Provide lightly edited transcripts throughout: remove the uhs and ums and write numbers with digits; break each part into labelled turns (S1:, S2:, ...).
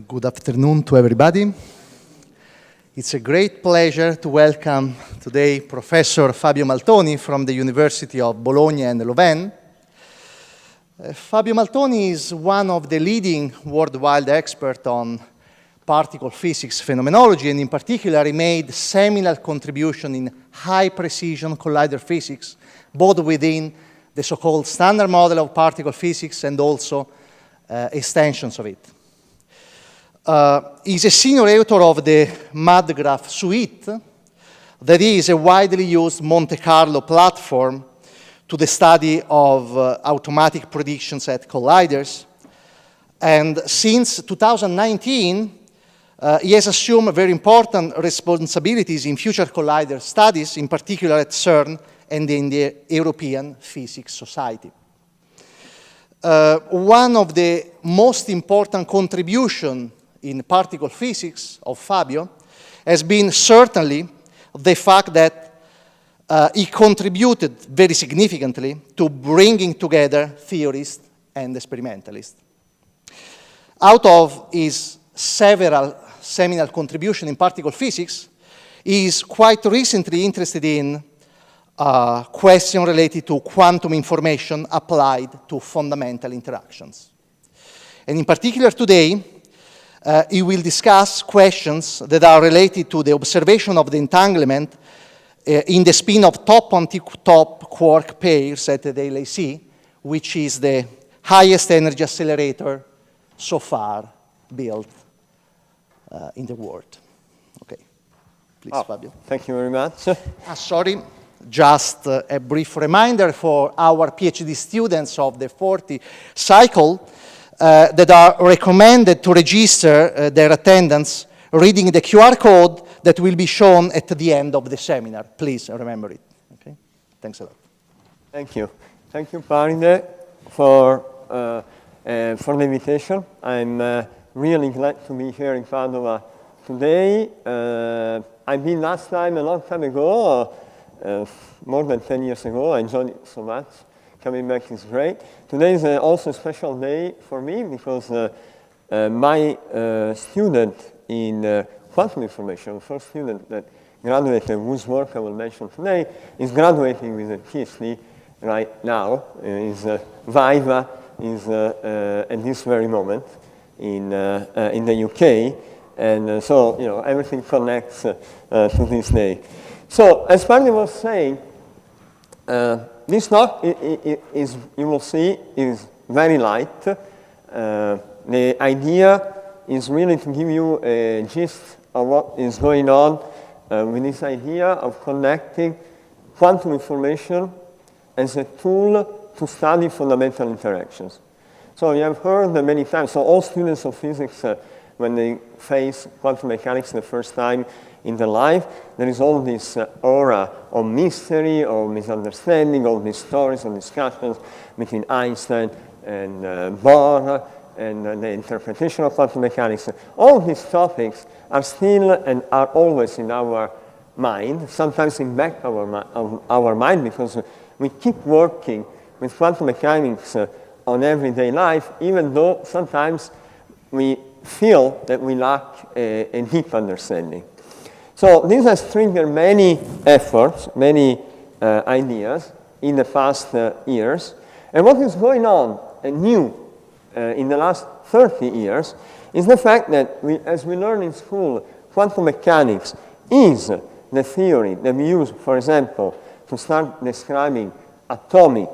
S1: Good afternoon to everybody. It's a great pleasure to welcome today Professor Fabio Maltoni from the University of Bologna and Louvain. Fabio Maltoni is one of the leading worldwide experts on particle physics phenomenology, and in particular he made seminal contribution in high-precision collider physics, both within the so-called standard model of particle physics and also extensions of it. He's a senior author of the MadGraph suite, that is a widely used Monte Carlo platform to the study of automatic predictions at colliders. And since 2019, he has assumed very important responsibilities in future collider studies, in particular at CERN and in the European Physics Society. One of the most important contributions in particle physics of Fabio has been certainly the fact that he contributed very significantly to bringing together theorists and experimentalists. Out of his several seminal contributions in particle physics, he is quite recently interested in questions related to quantum information applied to fundamental interactions. And in particular today, he will discuss questions that are related to the observation of the entanglement in the spin of top-on-top quark pairs at the LHC, which is the highest energy accelerator so far built in the world. Okay, please, Fabio.
S2: Thank you very much.
S1: Sorry, just a brief reminder for our PhD students of the 40 cycle that are recommended to register their attendance reading the QR code that will be shown at the end of the seminar. Please remember it. Okay? Thanks a lot.
S2: Thank you. Thank you, Paride, for the invitation. I'm really glad to be here in Padova today. I've been last time a long time ago, more than 10 years ago. I enjoyed it so much. Coming back is great. Today is also a special day for me because my student in quantum information, the first student that graduated, whose work I will mention today, is graduating with a PhD right now. Is Viva is at this very moment in the UK, and so everything connects to this day. So as Pardi was saying, this talk is, you will see, is very light. The idea is really to give you a gist of what is going on with this idea of connecting quantum information as a tool to study fundamental interactions. So you have heard many times, so all students of physics, when they face quantum mechanics the first time in their life, there is all this aura of mystery, or misunderstanding, all these stories and discussions between Einstein and Bohr, and the interpretation of quantum mechanics. All these topics are still and are always in our mind, sometimes in back of our mind, because we keep working with quantum mechanics on everyday life, even though sometimes we feel that we lack a deep understanding. So this has triggered many efforts, many ideas in the past years. And what is going on new in the last 30 years is the fact that as we learn in school, quantum mechanics is the theory that we use, for example, to start describing atomic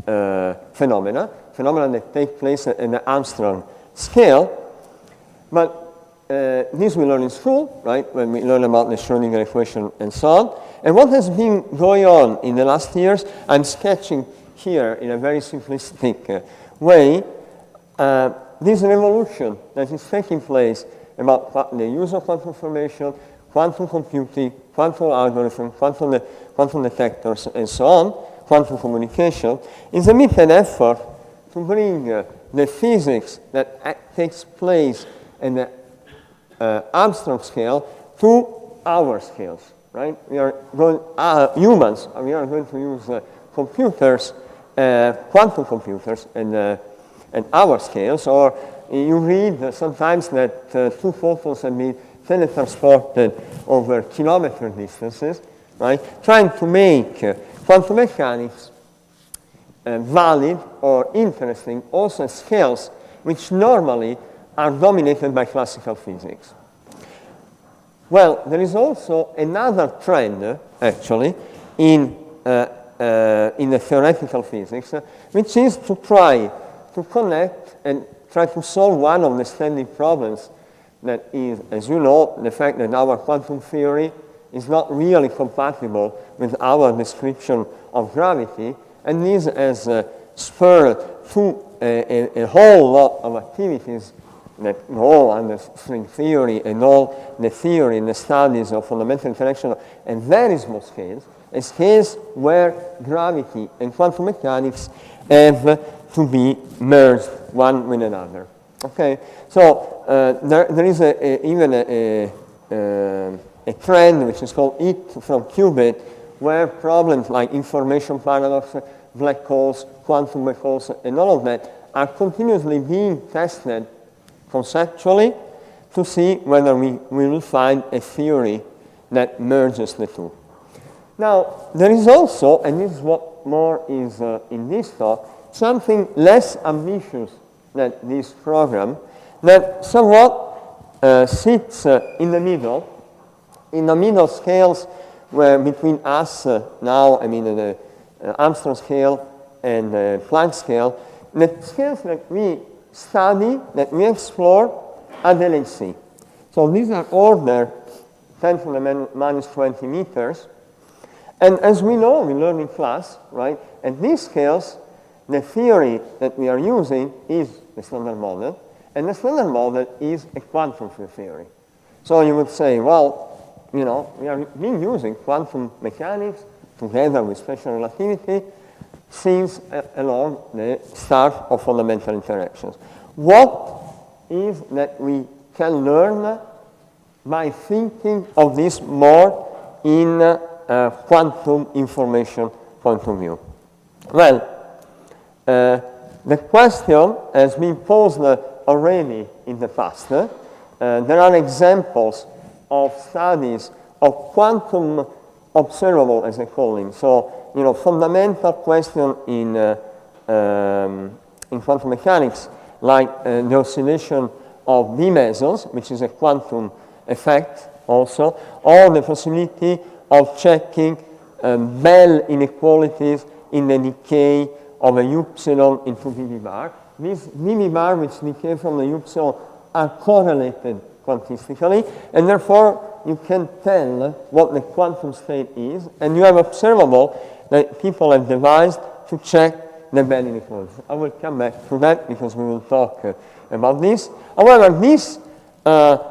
S2: phenomena that take place in the Armstrong scale. But this we learn in school, right, when we learn about the Schrödinger equation and so on. And what has been going on in the last years, I'm sketching here in a very simplistic way, this revolution that is taking place about the use of quantum information, quantum computing, quantum algorithms, quantum detectors, and so on, quantum communication, is a bit an effort to bring the physics that takes place in the Armstrong scale to our scales, right? We are going, humans, we are going to use computers, quantum computers, and our scales, or you read sometimes that two photons have been teletransported over kilometer distances, right? Trying to make quantum mechanics valid or interesting also at scales which normally are dominated by classical physics. Well, there is also another trend, actually, in the theoretical physics, which is to try to connect and try to solve one of the standing problems that is, as you know, the fact that our quantum theory is not really compatible with our description of gravity, and this has spurred to a whole lot of activities that go under string theory and all the theory and the studies of fundamental interaction at very small scales, a scales where gravity and quantum mechanics have to be merged one with another. Okay, so there is even a trend which is called it from qubit, where problems like information paradox, black holes, quantum black holes, and all of that are continuously being tested conceptually to see whether we will find a theory that merges the two. Now, there is also, and this is what more is in this talk, something less ambitious than this program that somewhat sits in the middle scales where between us now, I mean the Armstrong scale and the Planck scale, the scales that we study, that we explore at LHC. So these are order 10 to the minus 20 meters. And as we know, we learn in class, right, at these scales, the theory that we are using is the standard model, and the standard model is a quantum field theory. So you would say, well, you know, we are been using quantum mechanics together with special relativity since along the start of fundamental interactions. What is that we can learn by thinking of this more in quantum information point of view? Well, the question has been posed already in the past. There are examples of studies of quantum observable, as I call them. So, you know, fundamental question in quantum mechanics, like the oscillation of B mesons, which is a quantum effect also, or the possibility of checking Bell inequalities in the decay of a upsilon into BB bar. These BB bar which decay from the upsilon are correlated quantistically, and therefore you can tell what the quantum state is, and you have observable that people have devised to check the Bell inequalities. I will come back to that because we will talk about this. However, these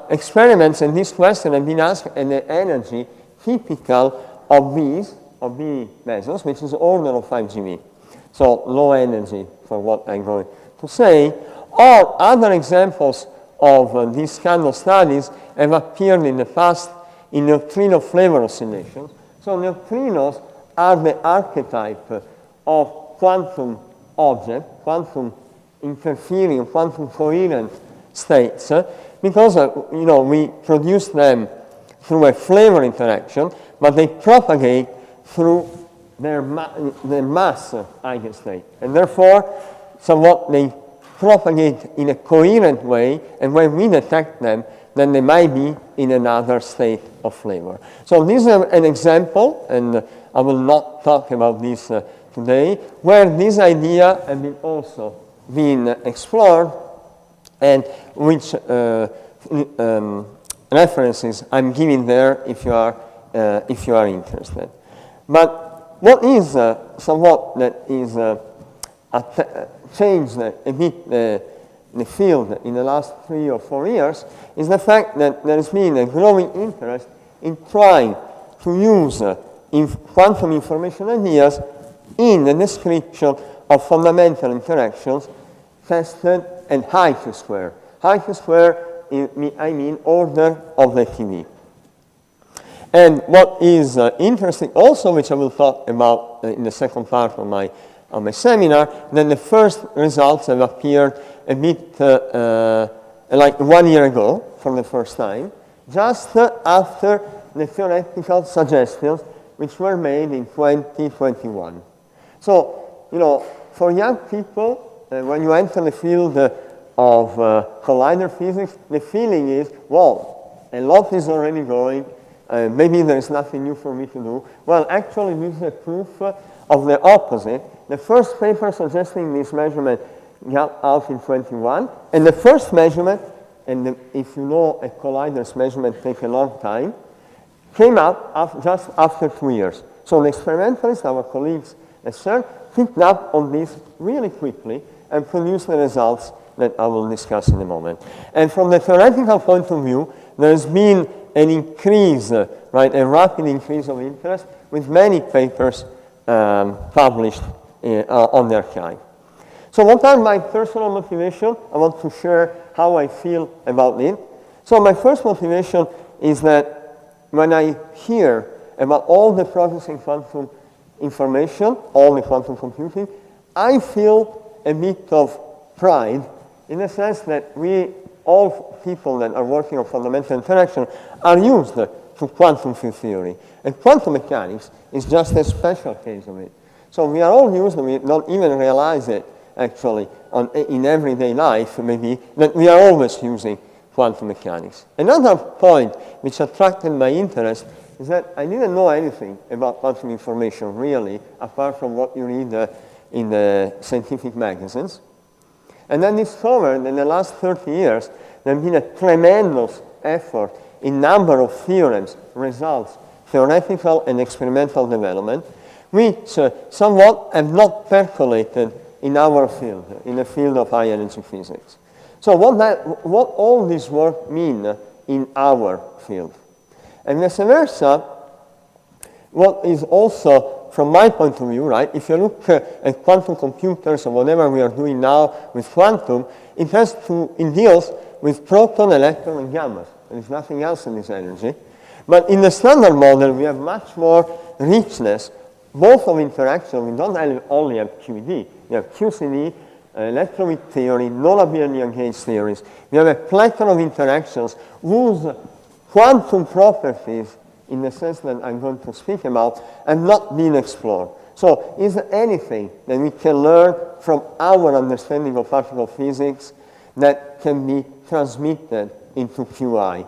S2: experiments and this question have been asked at the energy typical of these, of B mesons, which is order of 5 GeV. So low energy for what I'm going to say. Or other examples of these kind of studies have appeared in the past in neutrino flavor oscillations. So neutrinos are the archetype of quantum object, quantum interfering, quantum coherent states, because you know, we produce them through a flavor interaction, but they propagate through their mass eigenstate. And therefore, somewhat they propagate in a coherent way, and when we detect them, then they might be in another state of flavor. So this is an example, and I will not talk about this today, where this idea has been also been explored, and which references I'm giving there if you are interested. But what is somewhat that is changed a bit the field in the last 3 or 4 years is the fact that there has been a growing interest in trying to use quantum information ideas in the description of fundamental interactions tested at high-Q square. High-Q square, I mean order of the TV. And what is interesting also, which I will talk about in the second part of my of my seminar, then the first results have appeared a bit like 1 year ago for the first time, just after the theoretical suggestions which were made in 2021. So, you know, for young people, when you enter the field of collider physics, the feeling is, well, a lot is already going, maybe there is nothing new for me to do. Well, actually, this is a proof of the opposite. The first paper suggesting this measurement got out in 21, and the first measurement, and if you know a collider's measurement takes a long time, came up just after 2 years. So the experimentalists, our colleagues at CERN, picked up on this really quickly and produced the results that I will discuss in a moment. And from the theoretical point of view, there's been an increase, right, a rapid increase of interest with many papers published on the archive. So what are my personal motivations? I want to share how I feel about it. So my first motivation is that when I hear about all the progress in quantum information, all the quantum computing, I feel a bit of pride in the sense that we, all people that are working on fundamental interaction, are used to quantum field theory. And quantum mechanics is just a special case of it. So we are all used, and we don't even realize it, actually, in everyday life, maybe, that we are always using quantum mechanics. Another point which attracted my interest is that I didn't know anything about quantum information, really, apart from what you read in the scientific magazines. And then discovered that in the last 30 years, there has been a tremendous effort in number of theorems, results, theoretical and experimental development, which somewhat have not percolated in our field, in the field of high energy physics. So what all this work mean in our field? And vice versa, what is also, from my point of view, right, if you look at quantum computers or whatever we are doing now with quantum, it deals with proton, electron, and gamma. There is nothing else in this energy. But in the standard model, we have much more richness, both of interaction. We don't only have QED. We have QCD, electroweak theory, non-abelian gauge theories. We have a plethora of interactions whose quantum properties, in the sense that I'm going to speak about, have not been explored. So is there anything that we can learn from our understanding of particle physics that can be transmitted into QI?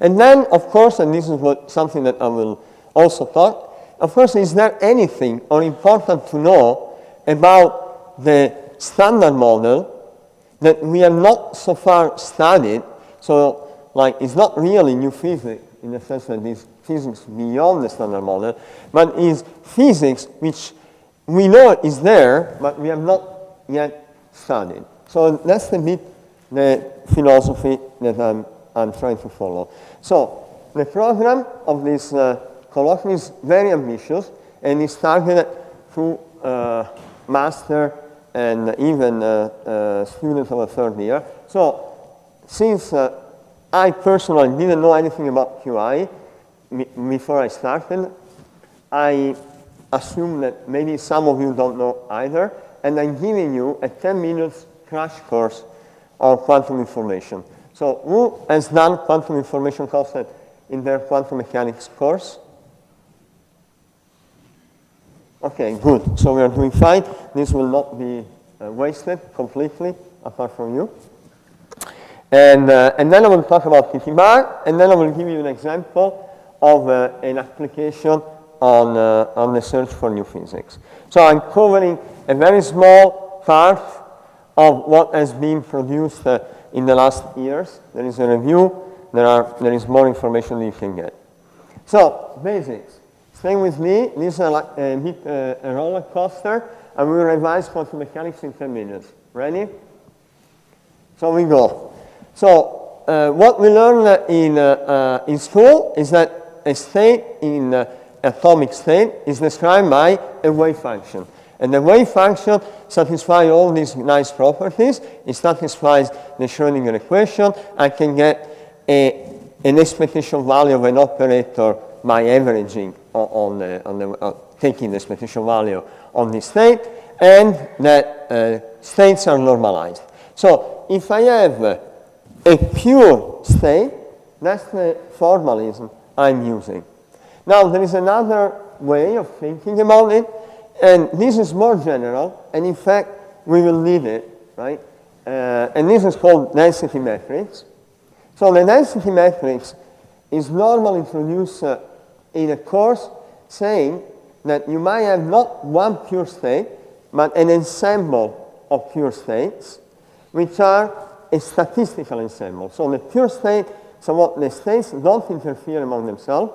S2: And then, of course, and this is something that I will also talk, of course, is there anything or important to know about the standard model that we have not so far studied? So, like, it's not really new physics in the sense that it's physics beyond the standard model, but is physics which we know is there, but we have not yet studied. So that's a bit the philosophy that I'm trying to follow. So the program of this colloquium is very ambitious and is targeted to master and even students of a third year. So since I personally didn't know anything about QI before I started, I assume that maybe some of you don't know either, and I'm giving you a 10 minutes crash course on quantum information. So who has done quantum information concept in their quantum mechanics course? Okay, good. So we are doing fine. This will not be wasted completely, apart from you. And then I will talk about PT bar, and then I will give you an example of an application on the search for new physics. So I'm covering a very small part of what has been produced in the last years. There is a review. There is more information that you can get. So basics. Stay with me. This is a roller coaster, and we will revise quantum mechanics in 10 minutes. Ready? So we go. So what we learn in school is that a state in atomic state is described by a wave function. And the wave function satisfies all these nice properties. It satisfies the Schrödinger equation. I can get an expectation value of an operator by averaging on the taking the expectation value on this state, and that states are normalized. So if I have a pure state, that's the formalism I'm using. Now, there is another way of thinking about it, and this is more general, and in fact, we will need it, right? And this is called density matrix. So the density matrix is normally introduced in a course saying that you might have not one pure state, but an ensemble of pure states, which are a statistical ensemble. So the pure state, so the states don't interfere among themselves,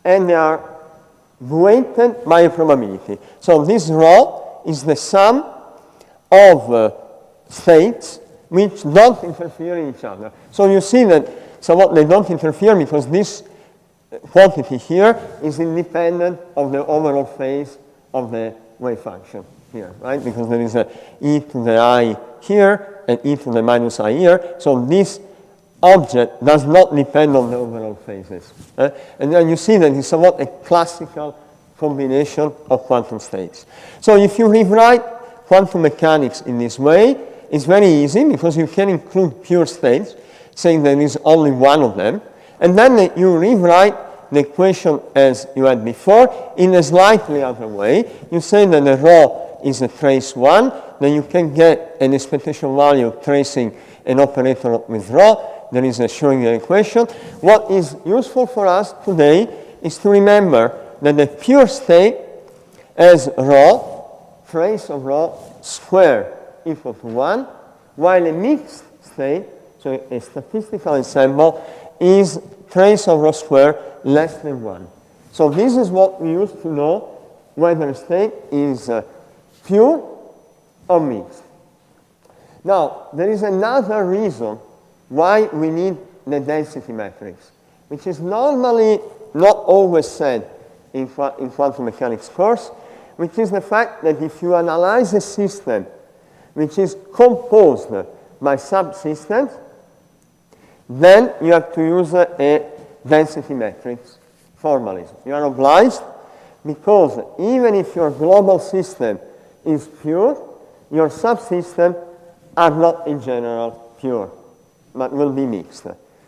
S2: and they are weighted by a probability. So this rho is the sum of states which don't interfere in each other. So you see that somewhat they don't interfere because this quantity here is independent of the overall phase of the wave function here, right? Because there is a e to the I here and e to the minus I here. So this object does not depend on the overall phases. And then you see that it's somewhat a classical combination of quantum states. So if you rewrite quantum mechanics in this way, it's very easy because you can include pure states, saying there is only one of them, and then you rewrite the equation as you had before in a slightly other way. You say that the rho is a trace 1, then you can get an expectation value tracing an operator with rho. There is a Schrödinger equation. What is useful for us today is to remember that the pure state has rho, trace of rho, square equal to 1, while a mixed state, so a statistical ensemble, is trace of rho square less than 1. So this is what we use to know whether a state is pure or mixed. Now, there is another reason why we need the density matrix, which is normally not always said in quantum mechanics course, which is the fact that if you analyze a system which is composed by subsystems, then you have to use a density matrix formalism. You are obliged because even if your global system is pure, your subsystems are not in general pure, but will be mixed.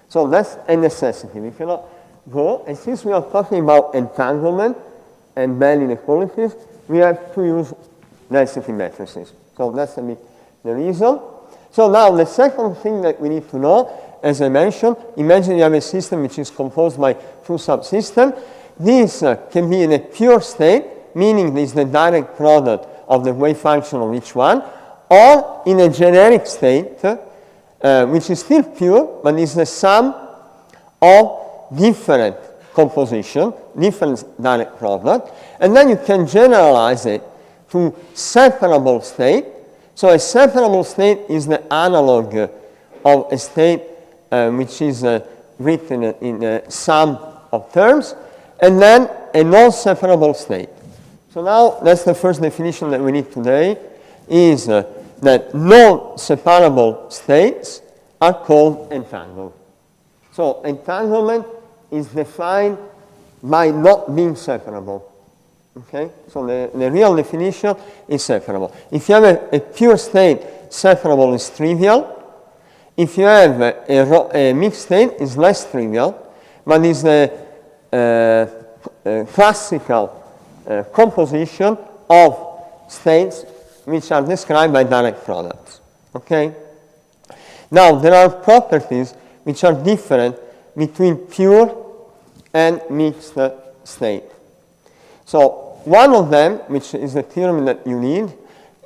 S2: So that's a necessity. We cannot go, and since we are talking about entanglement and Bell inequalities, we have to use density matrices. So that's the reason. So now the second thing that we need to know, as I mentioned, imagine you have a system which is composed by two subsystems. This can be in a pure state, meaning this is the direct product of the wave function of each one, or in a generic state, which is still pure, but is the sum of different composition, different direct product, and then you can generalize it to separable state. So a separable state is the analog of a state which is written in a sum of terms, and then a non-separable state. So now that's the first definition that we need today, is that non-separable states are called entangled. So entanglement is defined by not being separable. Okay? So the real definition is separable. If you have a pure state, separable is trivial. If you have a mixed state, it's less trivial, but it's the classical composition of states which are described by direct products. Okay? Now, there are properties which are different between pure and mixed state. So one of them, which is the theorem that you need,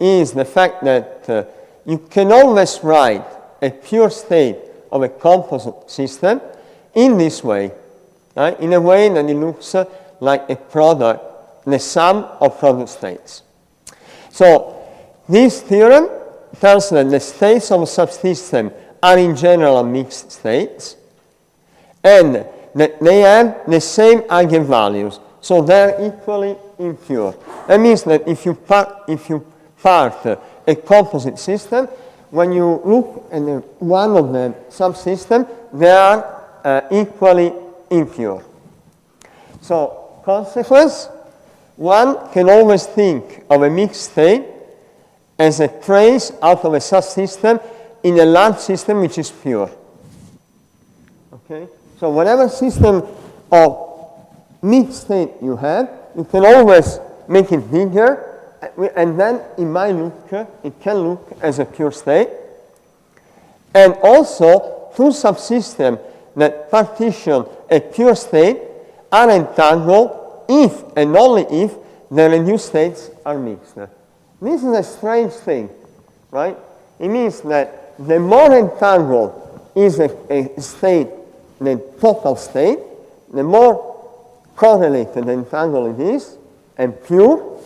S2: is the fact that you can always write a pure state of a composite system in this way, right? In a way that it looks like a product, the sum of product states. So this theorem tells that the states of a subsystem are in general mixed states, and that they have the same eigenvalues, so they're equally impure. That means that if you part a composite system, when you look at one of the subsystems, they are equally impure. So, consequence, one can always think of a mixed state as a trace out of a subsystem in a large system which is pure. Okay? So whatever system of mixed state you have, you can always make it bigger, and then it might look, it can look as a pure state. And also, two subsystems that partition a pure state are entangled if and only if the reduced states are mixed. This is a strange thing, right? It means that the more entangled is a state, the total state, the more correlated the entangled it is and pure,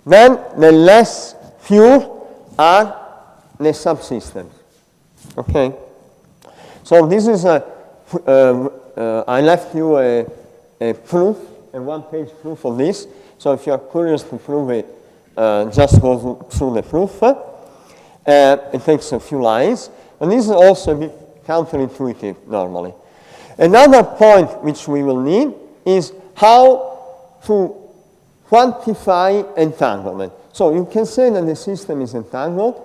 S2: then the less pure are the subsystems. Okay? So this is I left you a proof, a one-page proof of this. So if you're curious to prove it, just go through the proof. It takes a few lines. And this is also a bit counterintuitive normally. Another point which we will need is how to quantify entanglement. So you can say that the system is entangled,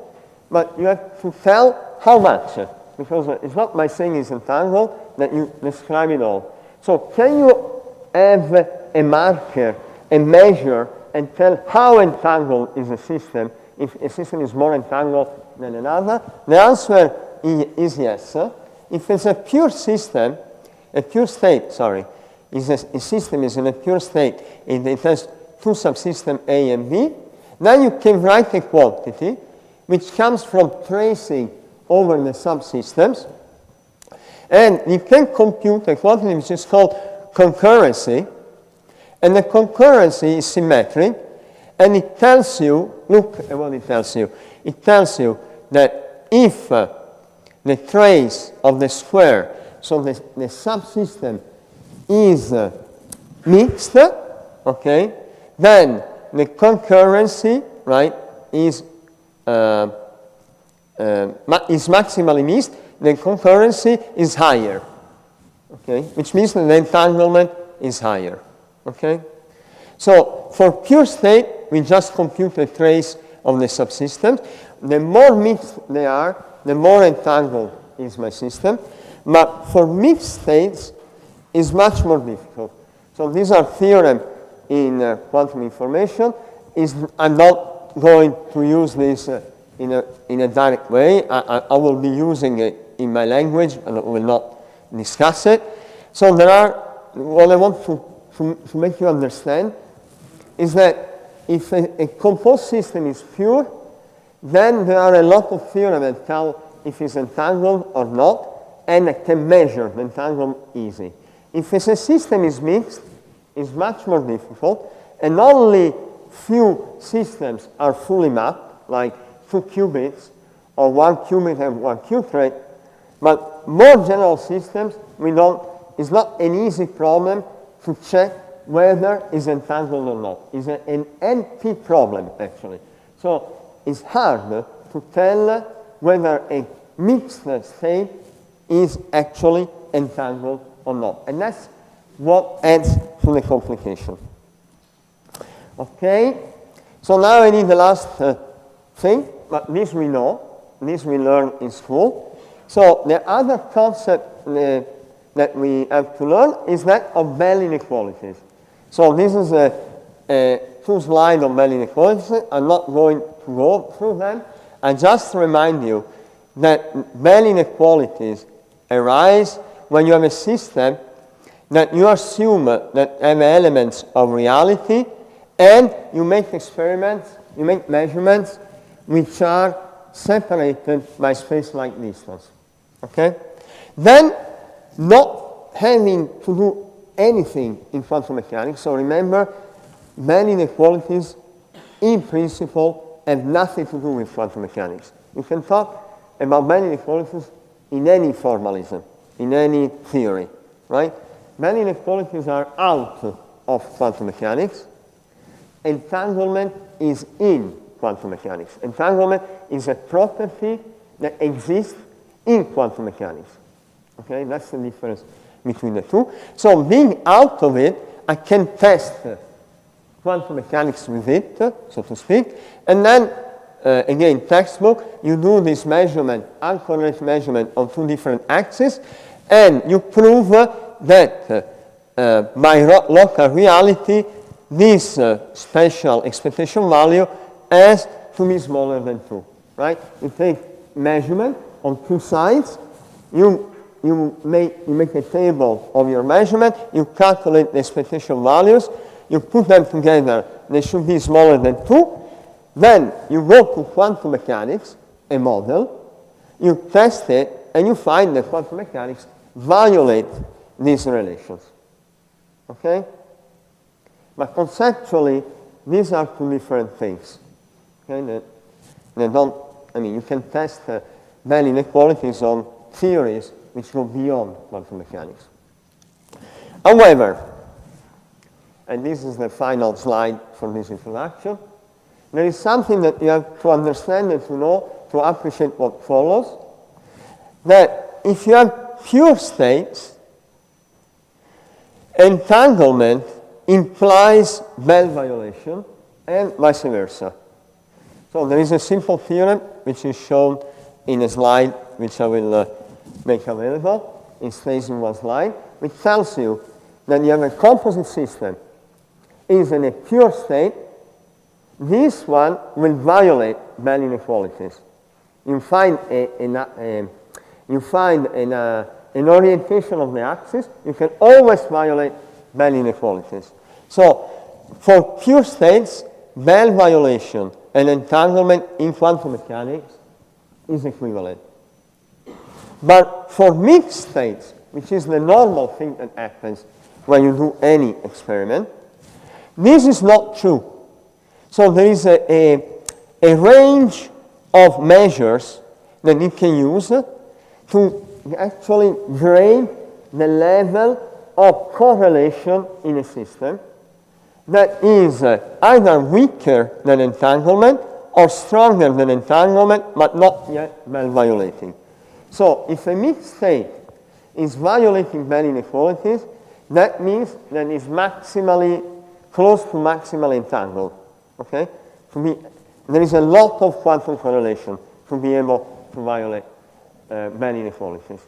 S2: but you have to tell how much. Because it's not by saying it's entangled that you describe it all. So can you have a marker, a measure, and tell how entangled is a system if a system is more entangled than another? The answer is yes. If it's a pure system, a pure state, sorry, a system is in a pure state, and it has two subsystems A and B, then you can write a quantity which comes from tracing over the subsystems, and you can compute a quantity which is called concurrency, and the concurrency is symmetric, and it tells you, look at what it tells you. It tells you that if the trace of the square, so the subsystem is mixed, okay, then the concurrency, right, is maximally mixed, the concurrency is higher, okay, which means that the entanglement is higher, okay? So for pure state, we just compute the trace of the subsystems. The more mixed they are, the more entangled is my system. But for mixed states, it's much more difficult. So these are theorems in quantum information. I'm not going to use this in a direct way. I will be using it in my language, and I will not discuss it. So there are, what I want to make you understand is that if a composed system is pure, then there are a lot of theorems that tell if it's entangled or not, and I can measure the entanglement easy. If a system is mixed, it's much more difficult, and only few systems are fully mapped, like 2 qubits, or 1 qubit and 1 qubit, but more general systems, it's not an easy problem to check whether it's entangled or not. It's an NP problem, actually. So it's hard to tell whether a mixed state is actually entangled or not. And that's what adds to the complication. Okay, so now I need the last thing, but this we know, this we learn in school. So the other concept that we have to learn is that of Bell inequalities. So this is a 2 slides of Bell inequalities. I'm not going to go through them. I just remind you that Bell inequalities arise when you have a system that you assume that have elements of reality, and you make experiments, you make measurements which are separated by space-like distance. Okay? Then, not having to do anything in quantum mechanics, so remember, Bell inequalities in principle have nothing to do with quantum mechanics. You can talk about Bell inequalities in any formalism, in any theory, right? Bell inequalities are out of quantum mechanics. Entanglement is in quantum mechanics. Entanglement is a property that exists in quantum mechanics. Okay, that's the difference between the two. So being out of it, I can test quantum mechanics with it, so to speak. And then, again, textbook, you do this measurement, uncorrelated measurement on 2 different axes, and you prove that by local reality, this special expectation value has to be smaller than 2, right? You take measurement on 2 sides, you make a table of your measurement, you calculate the expectation values, you put them together, they should be smaller than 2, then you go to quantum mechanics, a model, you test it, and you find that quantum mechanics violate these relations, okay? But conceptually, these are 2 different things, okay? They don't, I mean, you can test Bell inequalities on theories which go beyond quantum mechanics. However, and this is the final slide for this introduction, there is something that you have to understand and to know to appreciate what follows, that if you have pure states, entanglement implies Bell violation and vice versa. So there is a simple theorem which is shown in a slide which I will make available. It stays in one slide, which tells you that you have a composite system is in a pure state. This one will violate Bell inequalities. You find an orientation of the axis, you can always violate Bell inequalities. So for pure states, Bell violation and entanglement in quantum mechanics is equivalent. But for mixed states, which is the normal thing that happens when you do any experiment, this is not true. So there is a range of measures that you can use to actually grade the level of correlation in a system that is either weaker than entanglement or stronger than entanglement, but not yet Bell violating. So if a mixed state is violating Bell inequalities, that means that it's maximally close to maximally entangled. Okay? There is a lot of quantum correlation to be able to violate Bell inequalities.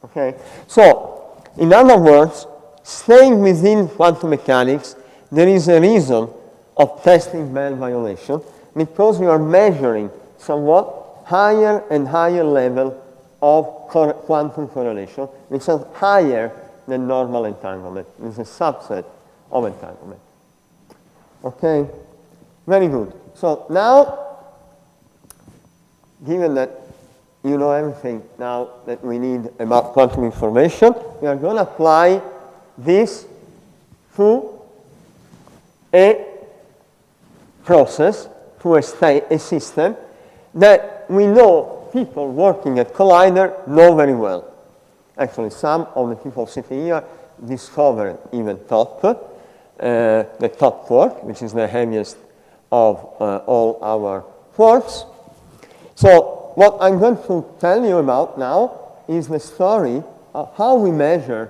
S2: Okay? So, in other words, staying within quantum mechanics, there is a reason of testing Bell violation because you are measuring somewhat higher and higher level of quantum correlation, which is higher than normal entanglement. It's a subset of entanglement. Okay? Very good. So now, given that you know everything now that we need about quantum information, we are going to apply this to a process, to a system that we know people working at Collider know very well. Actually, some of the people sitting here discovered even the top quark, which is the heaviest of all our quarks. So what I'm going to tell you about now is the story of how we measure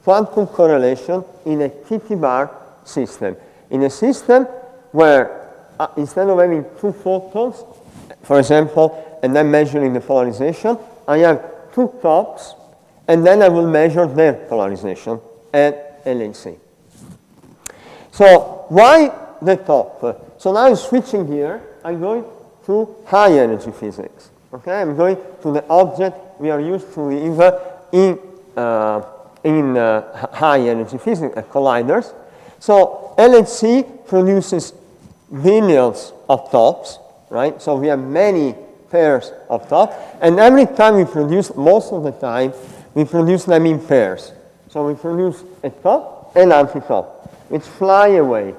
S2: quantum correlation in a TT-bar system. In a system where instead of having 2 photons, for example, and then measuring the polarization, I have 2 tops, and then I will measure their polarization at LHC. So why the top? So now I'm switching here. I'm going to high energy physics. Okay, I'm going to the object we are used to live in high energy physics at colliders. So LHC produces billions of tops, right? So we have many pairs of tops, and every time we produce, most of the time, we produce them in pairs. So we produce a top and anti-top, which fly away.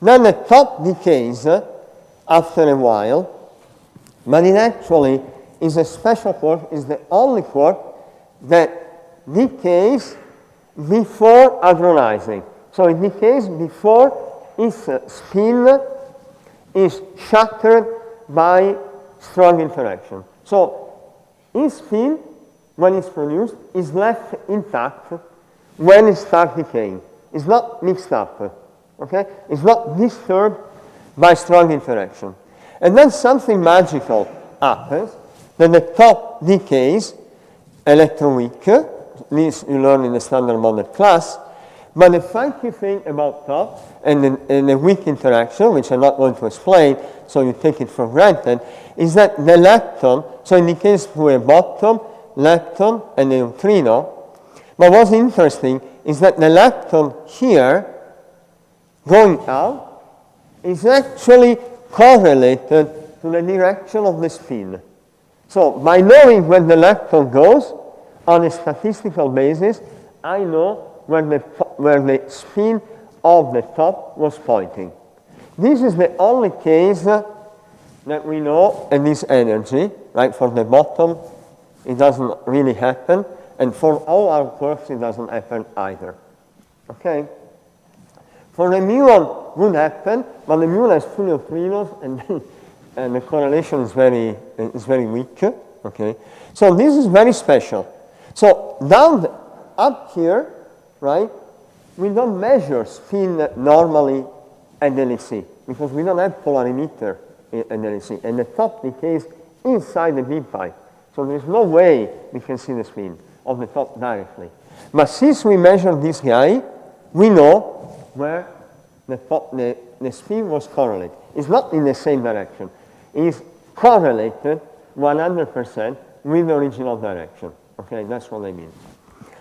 S2: Then the top decays after a while, but it actually is a special quark, is the only quark that decays before hadronizing. So it decays before its spin is shattered by strong interaction. So its spin, when it's produced, is left intact when it starts decaying. It's not mixed up. Okay? It's not disturbed by strong interaction. And then something magical happens, then the top decays electroweak. This you learn in the standard model class. But the funky thing about top and the weak interaction, which I'm not going to explain, so you take it for granted, is that the lepton, so it decays to a bottom, lepton, and a neutrino. But what's interesting is that the lepton here, going out, is actually correlated to the direction of the spin. So by knowing where the lepton goes, on a statistical basis, I know where the spin of the top was pointing. This is the only case that we know in this energy, right? For the bottom, it doesn't really happen, and for all our quarks, it doesn't happen either. Okay? For the muon, would happen, but the muon has two neutrinos, and the correlation is very weak. Okay? So this is very special. So up here, right, we don't measure spin normally at LHC because we don't have polarimeter at LHC, and the top decays inside the beam pipe. So there's no way we can see the spin of the top directly. But since we measure this guy, we know where the spin was correlated. It's not in the same direction. It's correlated 100% with the original direction. Okay, that's what I mean.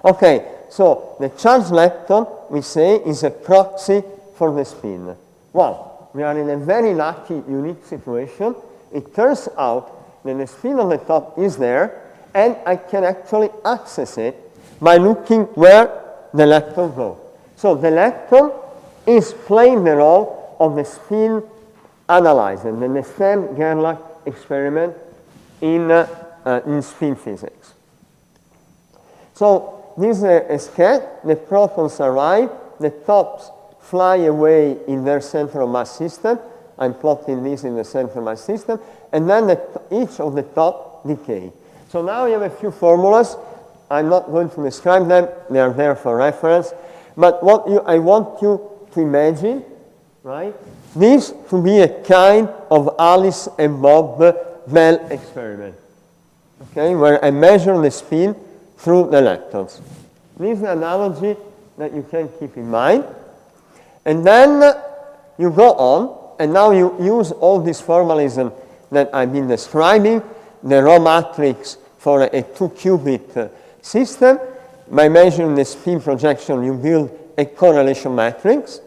S2: Okay, so the charged lepton, we say, is a proxy for the spin. Well, we are in a very lucky, unique situation. It turns out that the spin on the top is there, and I can actually access it by looking where the lepton goes. So the lepton is playing the role of the spin analyzer, the Nefel-Gerlach experiment in spin physics. So this is a sketch. The protons arrive, the tops fly away in their center of mass system. I'm plotting this in the center of mass system. And then each of the top decay. So now we have a few formulas. I'm not going to describe them. They are there for reference. But I want you to imagine, right, this to be a kind of Alice and Bob Bell experiment, okay, where I measure the spin through the leptons. This is an analogy that you can keep in mind. And then you go on, and now you use all this formalism that I've been describing, the raw matrix for a 2-qubit system. By measuring the spin projection, you build a correlation matrix.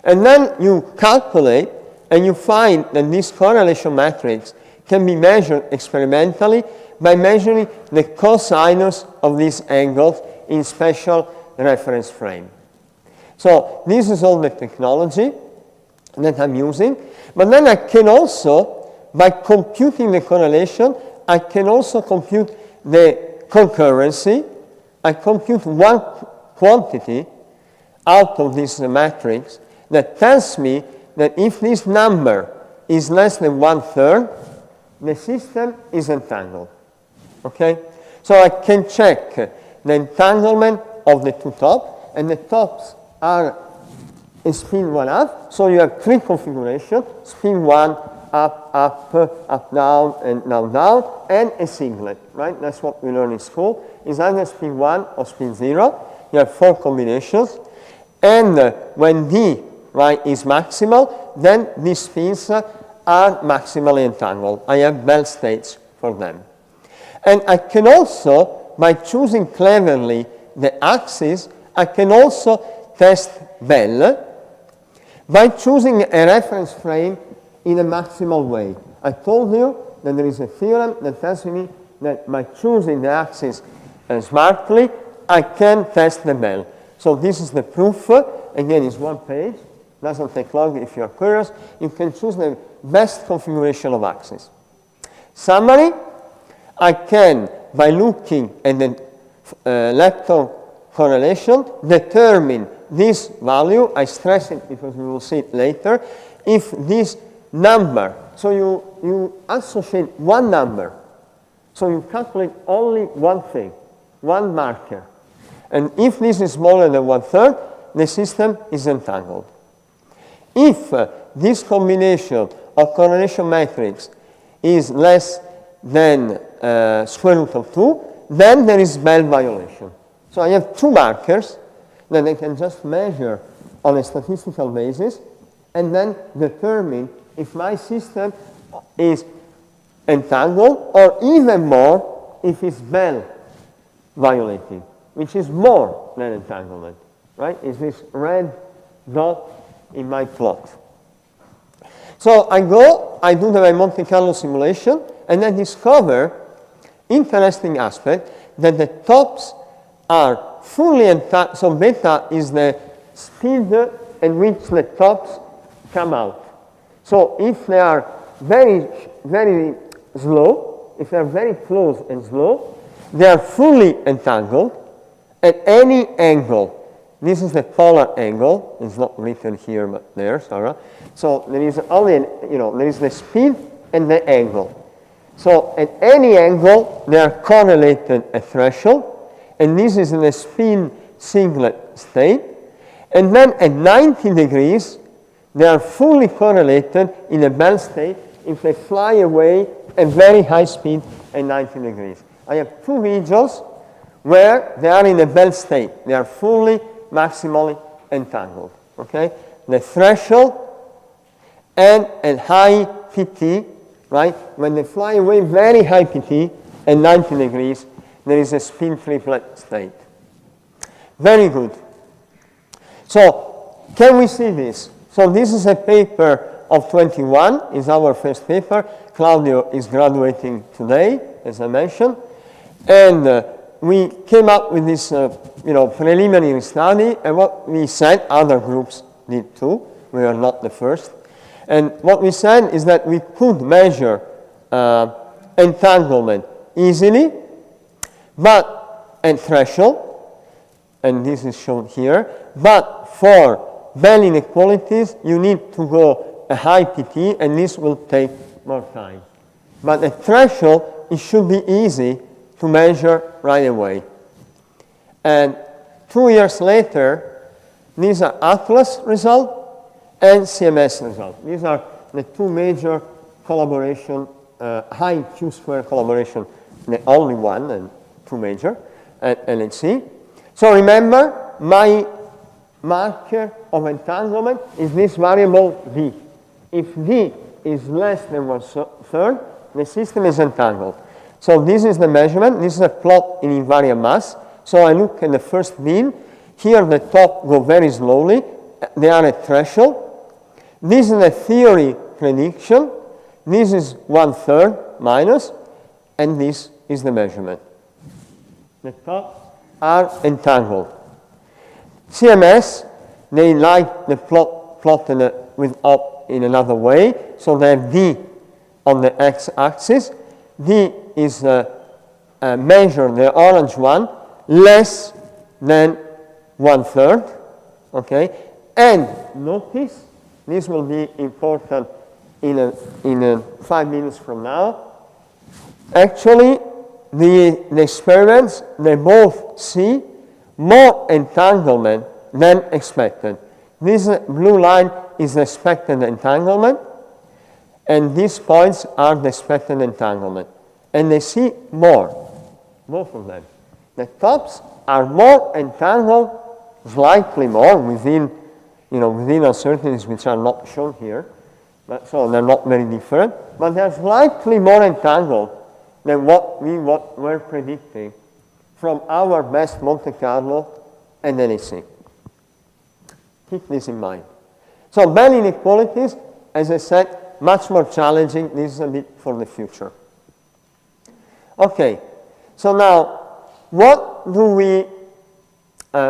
S2: And then you calculate, and you find that this correlation matrix can be measured experimentally by measuring the cosinus of these angles in special reference frame. So this is all the technology that I'm using. But then I can also, by computing the correlation, I can also compute the concurrency. I compute one quantity out of this matrix that tells me that if this number is less than 1/3, the system is entangled. Okay? So I can check the entanglement of the two tops, and the tops are a spin 1/2. So you have three configurations: spin 1, up, up, up, down, and down, down, and a singlet, right? That's what we learn in school. It's either spin 1 or spin 0. You have 4 combinations. And when D, right, is maximal, then these spins are maximally entangled. I have Bell states for them. And I can also, by choosing cleverly the axis, I can also test Bell by choosing a reference frame in a maximal way. I told you that there is a theorem that tells me that by choosing the axis smartly, I can test the Bell. So this is the proof. Again, it's 1 page. Doesn't take long if you're curious. You can choose the best configuration of axis. Summary, I can, by looking at the lepton correlation, determine this value. I stress it because we will see it later. If this number, so you associate one number. So you calculate only one thing, one marker. And if this is smaller than 1/3, the system is entangled. If this combination of correlation matrix is less than square root of 2, then there is Bell violation. So I have two markers that I can just measure on a statistical basis and then determine if my system is entangled or even more if it's Bell violating, which is more than entanglement, right? It's this red dot in my plot. So I do the Monte Carlo simulation, and then discover interesting aspect that the tops are fully entangled. So beta is the speed at which the tops come out. So if they are very, very slow, if they are very close and slow, they are fully entangled at any angle. This is the polar angle. It's not written here, but there, Sarah. So there is only, there is the speed and the angle. So at any angle, they are correlated at threshold, and this is in a spin singlet state. And then at 90 degrees, they are fully correlated in a Bell state if they fly away at very high speed at 90 degrees. I have two regions where they are in a Bell state. They are fully maximally entangled, okay? The threshold and at high PT, right? When they fly away very high PT at 90 degrees, there is a spin triplet state. Very good. So, can we see this? So this is a paper of 21, is our first paper. Claudio is graduating today, as I mentioned. And we came up with this preliminary study, and what we said, other groups did too. We are not the first. And what we said is that we could measure entanglement easily, but at threshold, and this is shown here, but for Bell inequalities, you need to go a high PT, and this will take more time. But at threshold, it should be easy to measure right away. And 2 years later, these are Atlas results and CMS results. These are the two major collaboration, high Q-square collaboration, the only one and two major at LHC. So remember, my marker of entanglement is this variable D. If D is less than 1/3, the system is entangled. So this is the measurement. This is a plot in invariant mass. So I look at the first beam. Here the top go very slowly. They are at threshold. This is the theory prediction. This is 1/3 minus, and this is the measurement. The tops are entangled. CMS, they like the plot in another way. So they have D on the x-axis. D is measured, the orange one, less than 1/3, okay? And notice, this will be important in 5 minutes from now. Actually, the experiments, they both see more entanglement than expected. This blue line is the expected entanglement, and these points are the expected entanglement. And they see more, both of them. The tops are more entangled, slightly more, within uncertainties which are not shown here. But, so they're not very different, but they're slightly more entangled than what we were predicting from our best Monte Carlo and LHC. Keep this in mind. So Bell inequalities, as I said, much more challenging. This is a bit for the future. Okay, so now, what do we,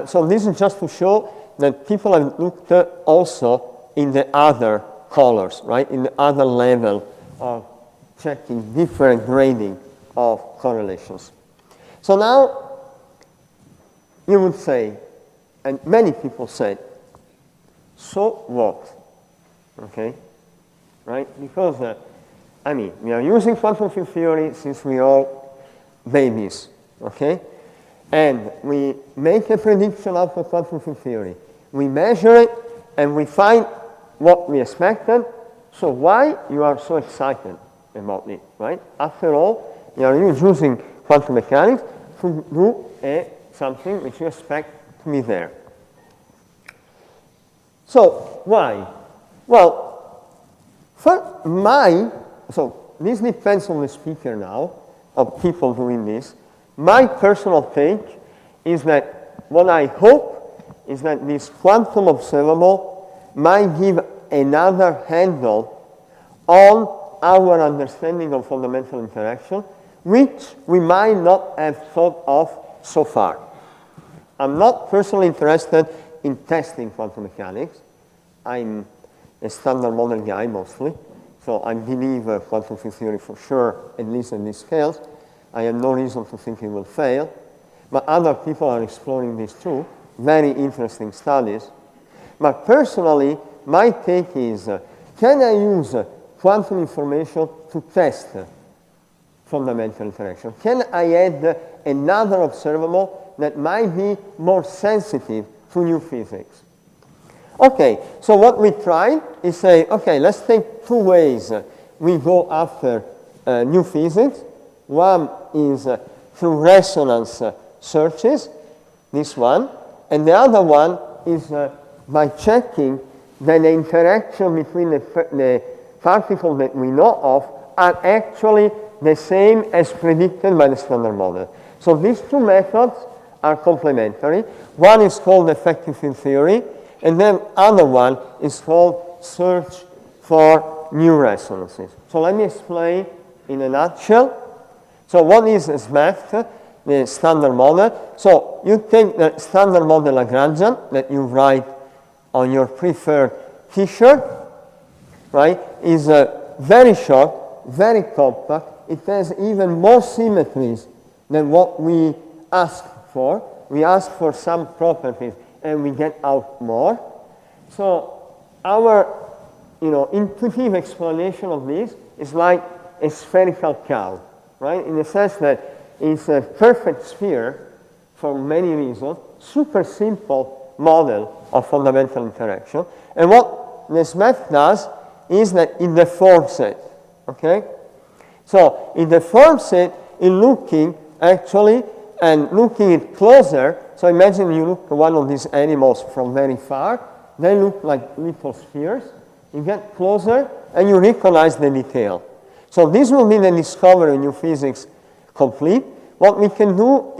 S2: so this is just to show that people have looked also in the other colors, right, in the other level of checking different grading of correlations. So now, you would say, and many people said, so what? Okay, right? Because, we are using quantum field theory since we are babies, okay? And we make a prediction out of quantum field theory. We measure it, and we find what we expected. So why you are so excited about it, right? After all, you are using quantum mechanics to do something which you expect to be there. So why? Well, so this depends on the speaker now, of people doing this. My personal take is that what I hope is that this quantum observable might give another handle on our understanding of fundamental interaction, which we might not have thought of so far. I'm not personally interested in testing quantum mechanics. I'm a standard model guy mostly, so I believe quantum field theory for sure, at least in these scales. I have no reason to think it will fail, but other people are exploring this too. Very interesting studies. But personally, my take is, can I use quantum information to test fundamental interaction? Can I add another observable that might be more sensitive to new physics? Okay, so what we tried is say, okay, let's take two ways we go after new physics. One is through resonance searches, this one, and the other one is by checking that the interaction between the particles that we know of are actually the same as predicted by the standard model. So these two methods are complementary. One is called effective field theory, and then other one is called search for new resonances. So let me explain in a nutshell. So what is SMACT, the standard model? So you take the standard model Lagrangian that you write on your preferred T-shirt, right? Is very short, very compact. It has even more symmetries than what we ask for. We ask for some properties and we get out more. So our intuitive explanation of this is like a spherical cow, right? In the sense that it's a perfect sphere for many reasons, super simple model of fundamental interaction. And what this math does is that it deforms it, okay? So it deforms it in looking actually and looking it closer. So imagine you look at one of these animals from very far. They look like little spheres. You get closer and you recognize the detail. So this will be the discovery of new physics complete. What we can do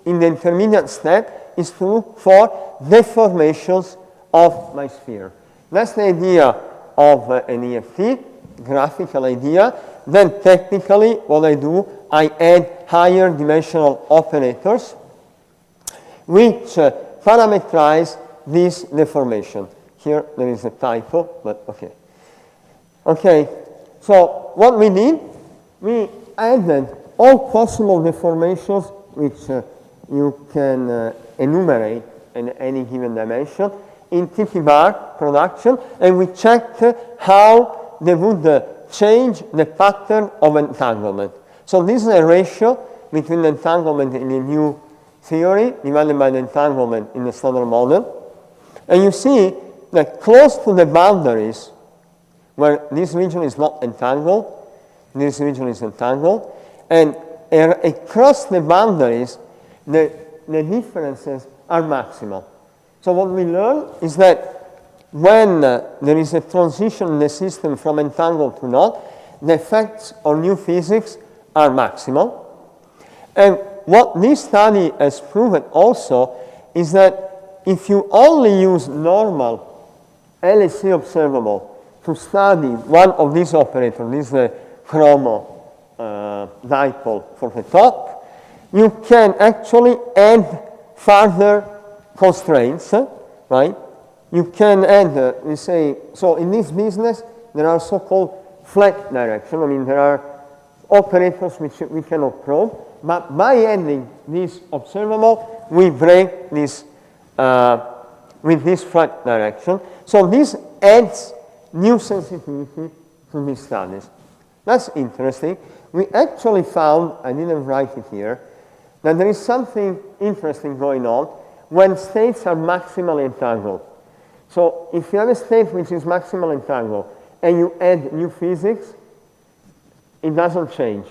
S2: in the intermediate step is to look for deformations of my sphere. That's the idea of an EFT, graphical idea. Then technically what I do, I add higher dimensional operators which parameterize this deformation. Here there is a typo, but okay. Okay, so what we did, we added all possible deformations which you can enumerate in any given dimension in TP bar production, and we checked how they would change the pattern of entanglement. So this is a ratio between the entanglement in the new theory divided by the entanglement in the standard model. And you see that close to the boundaries, where this region is not entangled, this region is entangled, and across the boundaries, the differences are maximal. So what we learn is that when there is a transition in the system from entangled to not, the effects on new physics are maximal. And what this study has proven also is that if you only use normal LHC observable to study one of these operators, this is the chromo dipole for the top, you can actually add further constraints, right? You can add, we say, so in this business, there are so-called flat direction. I mean, there are operators which we cannot probe, but by adding this observable, we break this with this flat direction. So this adds new sensitivity to these studies. That's interesting. We actually found, I didn't write it here, that there is something interesting going on when states are maximally entangled. So if you have a state which is maximal entangled and you add new physics, it doesn't change,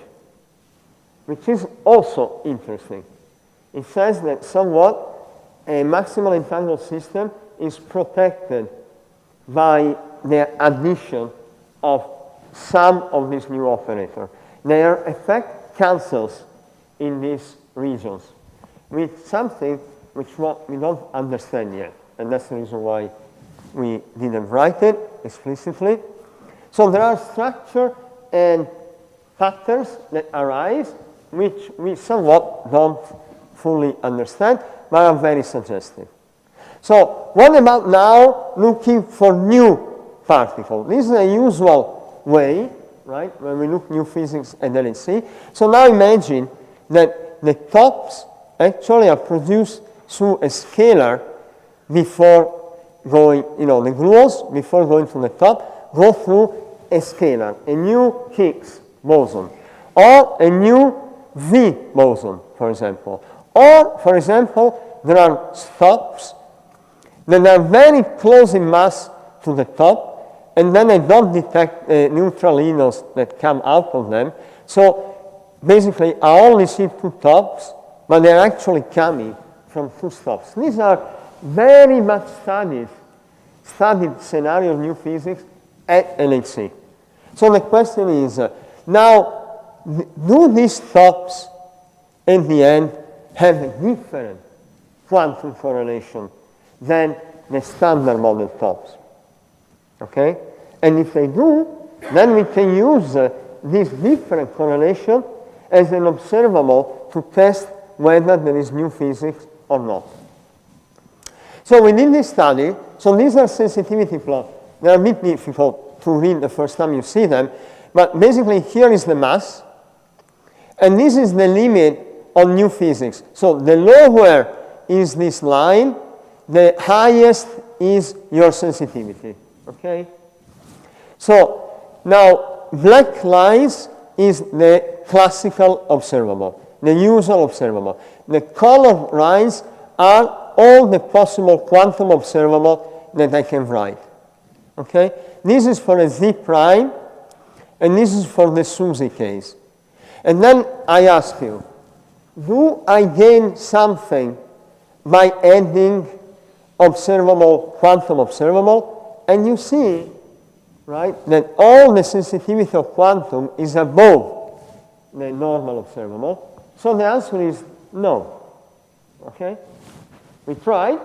S2: which is also interesting. It says that somewhat a maximal entangled system is protected by the addition of some of these new operators. Their effect cancels in these regions with something which we don't understand yet. And that's the reason why we didn't write it explicitly. So there are structure and patterns that arise which we somewhat don't fully understand, but are very suggestive. So what about now looking for new particles? This is a usual way, right, when we look new physics and LHC. So now imagine that the tops actually are produced through a scalar before going, the gluons, before going to the top, go through a scalar, a new Higgs boson, or a new V boson, for example. Or, for example, there are stops that are very close in mass to the top, and then I don't detect neutralinos that come out of them. So basically, I only see two tops, but they're actually coming from two stops. These are very much studied scenario of new physics at LHC. So the question is, now, do these tops in the end have a different quantum correlation than the standard model tops? Okay? And if they do, then we can use this different correlation as an observable to test whether there is new physics or not. So we did this study. So these are sensitivity plots. They're a bit difficult to read the first time you see them. But basically, here is the mass. And this is the limit on new physics. So the lower is this line. The highest is your sensitivity. Okay? So now, black lines is the classical observable, the usual observable. The colored lines are all the possible quantum observable that I can write. Okay? This is for a Z prime, and this is for the SUSY case. And then I ask you, do I gain something by adding observable, quantum observable? And you see, right, that all the sensitivity of quantum is above the normal observable. So the answer is no. Okay? We tried,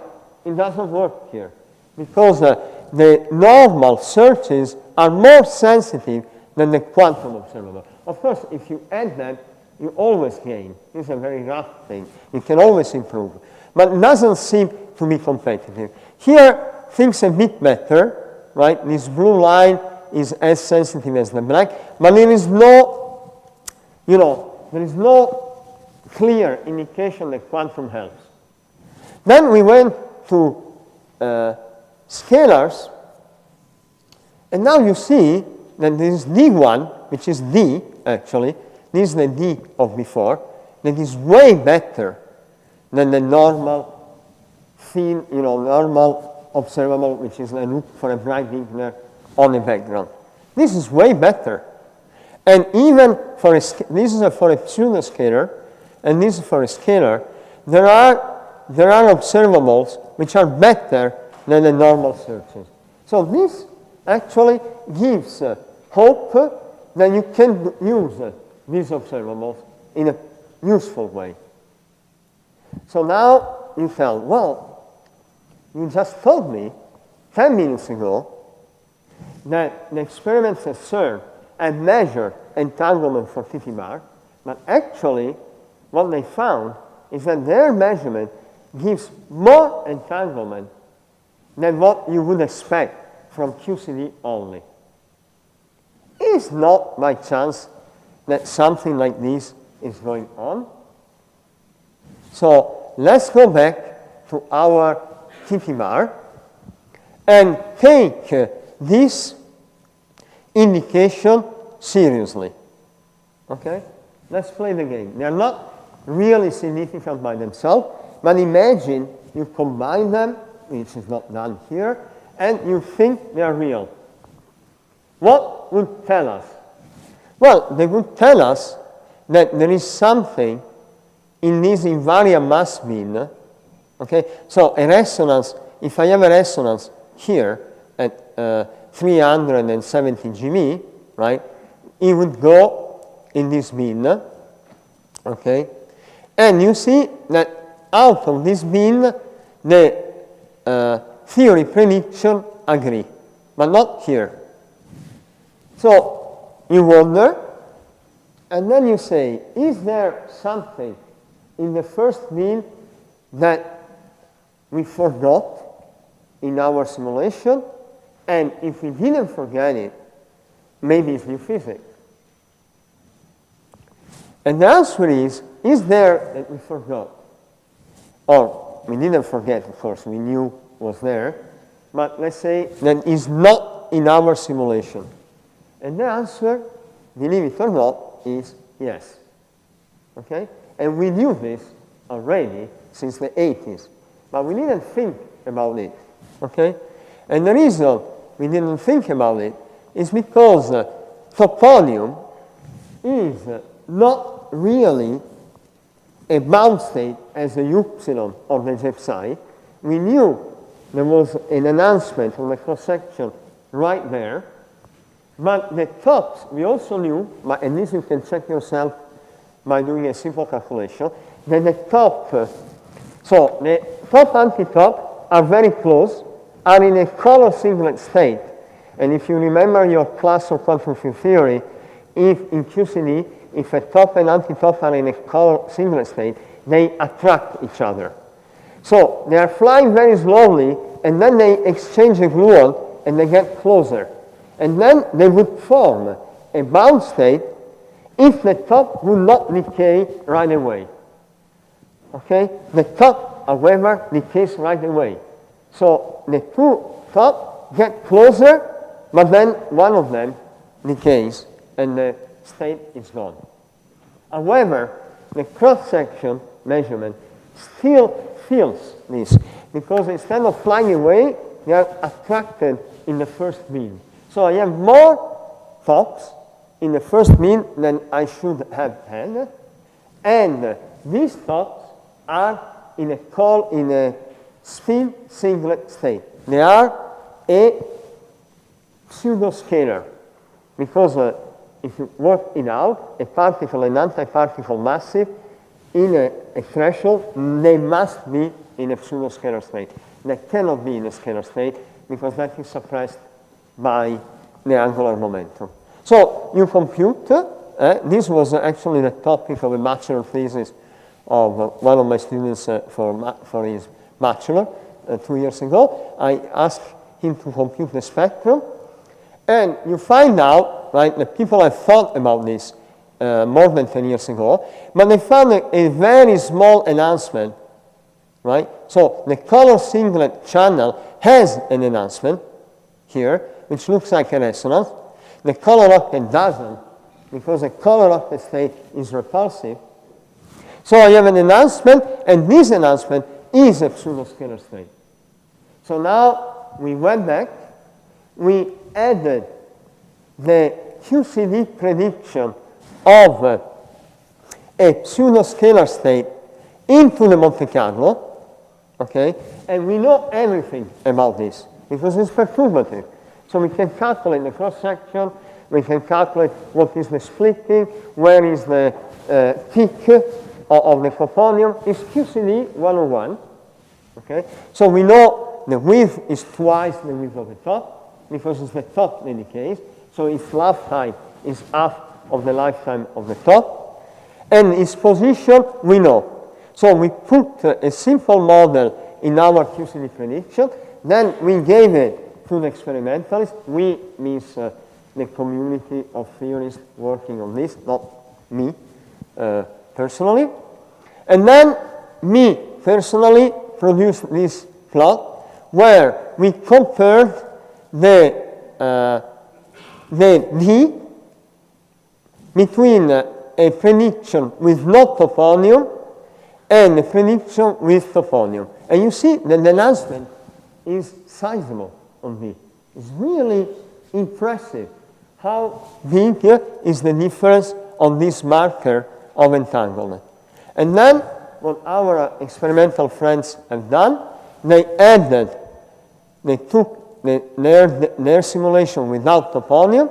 S2: it doesn't work here. Because the normal searches are more sensitive than the quantum observable. Of course, if you add them, you always gain. It's a very rough thing. You can always improve. But it doesn't seem to be competitive. Here, things a bit better, right? This blue line is as sensitive as the black, but there is no, there is no clear indication that quantum helps. Then we went to scalars, and now you see that this is D1, which is D, actually. This is the D of before, that is way better than the normal thin, normal observable, which is a look for a bright Wigner on the background. This is way better. And even for this is for a pseudoscalar, and this is for a scalar, there are observables which are better than the normal searches. So this actually gives hope that you can use these observables in a useful way. So now you tell, well, you just told me 10 minutes ago that the experiments at CERN had measured entanglement for TT bar, but actually what they found is that their measurement gives more entanglement than what you would expect from QCD only. Is not by chance that something like this is going on? So let's go back to our TT bar and take this indication seriously. Okay? Let's play the game. They are not really significant by themselves, but imagine you combine them, which is not done here, and you think they are real. What would tell us? Well, they would tell us that there is something in this invariant mass bin. Okay, so a resonance, if I have a resonance here at 370 GeV, right, it would go in this bin, okay, and you see that out of this bin the theory prediction agree, but not here. So you wonder, and then you say, is there something in the first bin that we forgot in our simulation? And if we didn't forget it, maybe it's new physics. And the answer is there that we forgot? Or we didn't forget, of course, we knew was there, but let's say that is not in our simulation. And the answer, believe it or not, is yes. Okay? And we knew this already since the 80s, but we didn't think about it. Okay? And the reason we didn't think about it is because Toponium is not really a bound state as a upsilon or the jet psi. We knew there was an enhancement of the cross-section right there, but the tops we also knew, and this you can check yourself by doing a simple calculation, that the top, so the top anti-top are very close, are in a color singlet state. And if you remember your class of quantum field theory, if in QCD, if a top and anti-top are in a color singlet state, they attract each other. So they are flying very slowly, and then they exchange a gluon, and they get closer. And then they would form a bound state if the top would not decay right away. Okay? The top, however, decays right away. So the two top get closer, but then one of them decays, and the state is gone. However, the cross-section measurement still feels this, because instead of flying away, they are attracted in the first beam. So I have more tops in the first beam than I should have had, and these tops are in a spin singlet state. They are a pseudoscalar, because if you work it out, a particle and antiparticle massive in a threshold, they must be in a pseudoscalar state. They cannot be in a scalar state because that is suppressed by the angular momentum. So you compute, this was actually the topic of a bachelor thesis of one of my students for his bachelor 2 years ago. I asked him to compute the spectrum, and you find out, right, that people have thought about this more than 10 years ago, but they found a very small enhancement, right? So the color singlet channel has an enhancement here, which looks like a resonance. The color octet doesn't, because the color octet state is repulsive. So I have an enhancement, and this enhancement is a pseudoscalar state. So now we went back, we added the QCD prediction of a pseudoscalar state into the Monte Carlo, okay? And we know everything about this, because it's perturbative. So we can calculate the cross-section, we can calculate what is the splitting, where is the peak of the Toponium. It's QCD 101, okay? So we know the width is twice the width of the top, because it's the top that decays, so its lifetime is half of the lifetime of the top. And its position, we know. So we put a simple model in our QCD prediction, then we gave it to the experimentalists. We means the community of theorists working on this, not me personally. And then me personally produced this plot where we compared the D between a prediction with no Toponium and a prediction with Toponium. And you see that the enhancement is sizable, on V. It's really impressive how big is the difference on this marker of entanglement. And then what our experimental friends have done, they took their simulation without Toponium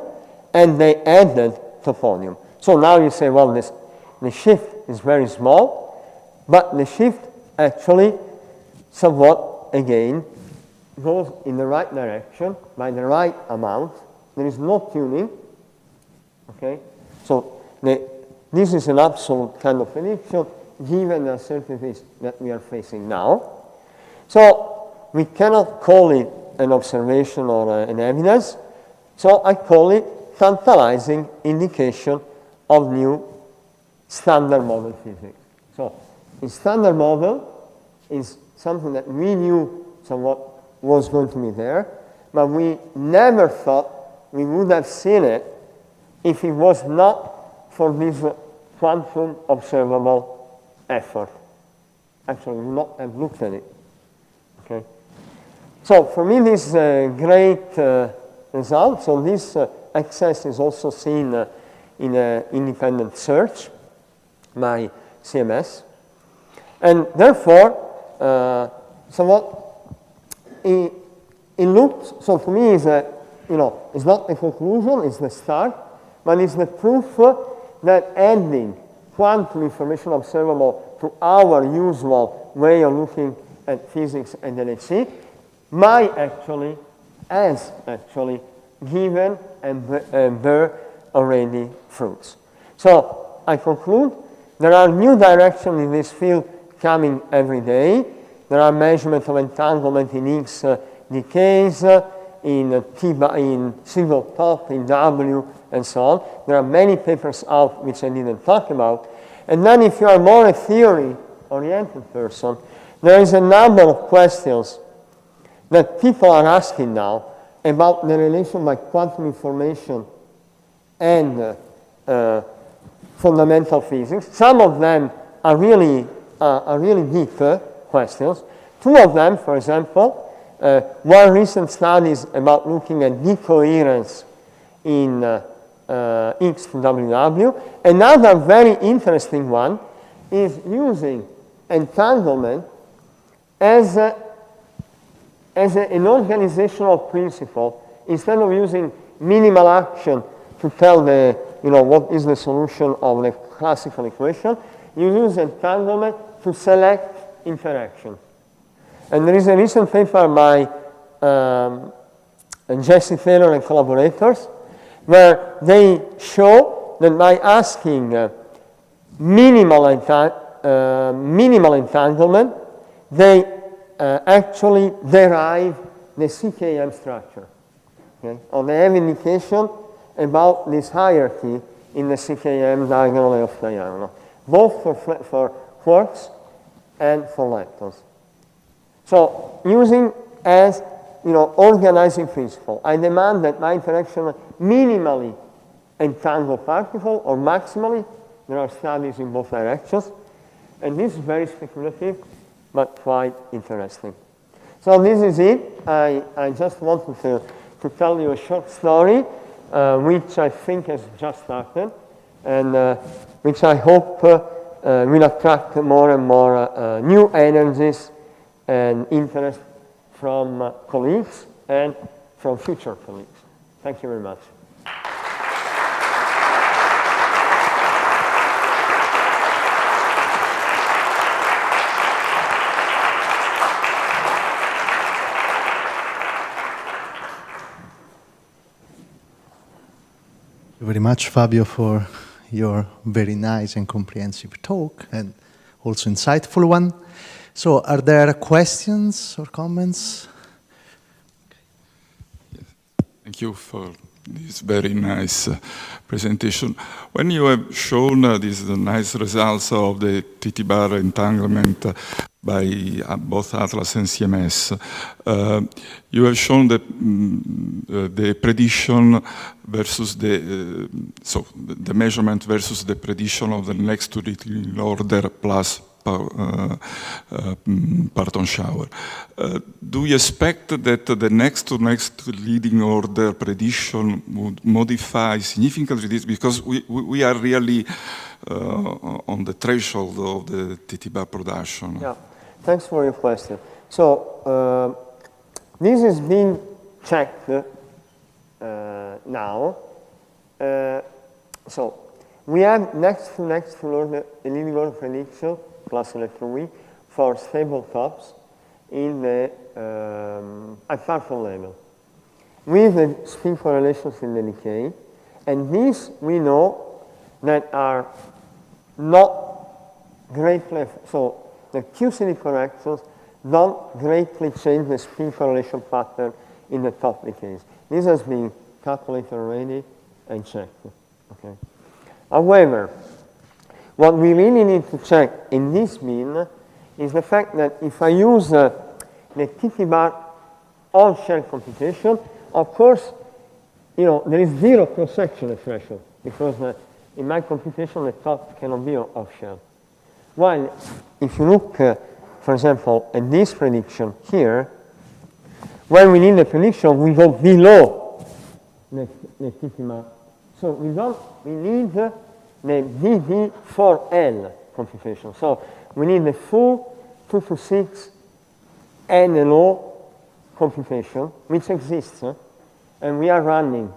S2: and they added Toponium. So now you say, well, the shift is very small, but the shift actually somewhat, again, goes in the right direction by the right amount. There is no tuning, okay? So this is an absolute kind of prediction given the uncertainties that we are facing now. So we cannot call it an observation or an evidence. So I call it tantalizing indication of new standard model physics. So in standard model is something that we knew somewhat was going to be there, but we never thought we would have seen it if it was not for this quantum observable effort. Actually, we would not have looked at it. Okay. So for me, this is a great result. So this access is also seen in an independent search by CMS. And therefore, somewhat, it looks, so for me, is it's not the conclusion, it's the start, but it's the proof that adding quantum information observable to our usual way of looking at physics and LHC has actually given and bear already fruits. So I conclude, there are new directions in this field coming every day. There are measurements of entanglement in X decays, in single top, in W, and so on. There are many papers out which I didn't talk about. And then if you are more a theory-oriented person, there is a number of questions that people are asking now about the relation by quantum information and fundamental physics. Some of them are really deep questions. Two of them, for example, one recent study is about looking at decoherence in X to WW. Another very interesting one is using entanglement as an organizational principle. Instead of using minimal action to tell what is the solution of the classical equation, you use entanglement to select interaction. And there is a recent paper by Jesse Taylor and collaborators where they show that by asking minimal entanglement, they actually derive the CKM structure. Okay? Or they have indication about this hierarchy in the CKM diagonal of diagonal, both for quarks and for leptons. So using as organizing principle, I demand that my interaction minimally entangle particle or maximally. There are studies in both directions. And this is very speculative, but quite interesting. So this is it. I just wanted to tell you a short story, which I think has just started, and which I hope will attract more and more new energies and interest from colleagues and from future colleagues. Thank you very much.
S1: Thank you very much, Fabio, for your very nice and comprehensive talk, and also insightful one. So, are there questions or comments?
S3: Yes. Thank you for this very nice presentation. When you have shown these nice results of the TT-bar entanglement by both Atlas and CMS, you have shown that the prediction versus the measurement versus the prediction of the next to little order plus parton shower. Do you expect that the next leading order prediction would modify significantly this? Because we are really on the threshold of the TT bar production.
S2: Yeah, thanks for your question. So this is being checked now. So we have next to order a leading order prediction plus electron V for stable tops in the at particle level with the spin correlations in the decay, and these we know that are not greatly, so the QCD corrections don't greatly change the spin correlation pattern in the top decays. This has been calculated already and checked. Okay. However, what we really need to check in this mean is the fact that if I use the TT bar on-shell computation, of course, you know, there is zero cross-section threshold because in my computation the top cannot be off-shell. While if you look, for example, at this prediction here, when we need the prediction, we go below the TT bar. So we need the DD4L computation. So we need the full 2 to 6 NLO computation, which exists, and we are running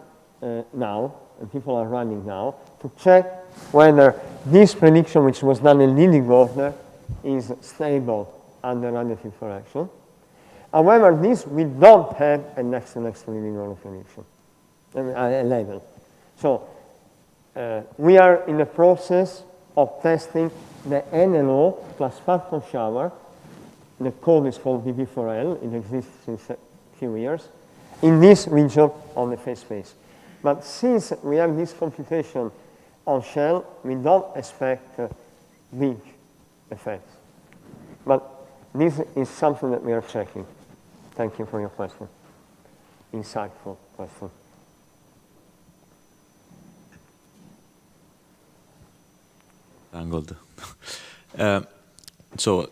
S2: now, and people are running now, to check whether this prediction, which was done in leading order, is stable under radiative correction. However, this we don't have a next leading order prediction, a level. So we are in the process of testing the NLO plus parton shower. The code is called DB4L. It exists since a few years in this region on the phase space. But since we have this computation on shell, we don't expect big effects. But this is something that we are checking. Thank you for your question. Insightful question.
S4: Angled. So,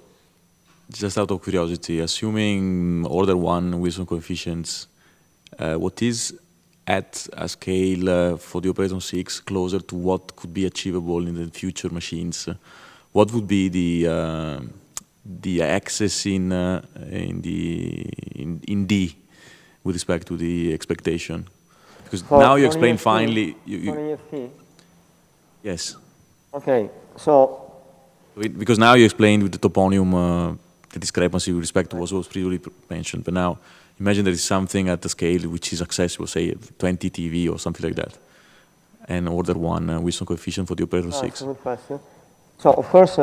S4: just out of curiosity, assuming order 1 Wilson coefficients, what is at a scale for the operator 6 closer to what could be achievable in the future machines? What would be the access in D with respect to the expectation? Because now you explain finally.
S2: For EFT?
S4: Yes.
S2: Okay, so.
S4: Because now you explained with the toponium the discrepancy with respect to what was previously mentioned, but now imagine there is something at the scale which is accessible, say 20 TV or something like that, and order 1 Wilson coefficient for the operator 6.
S2: That's a good question. So of course,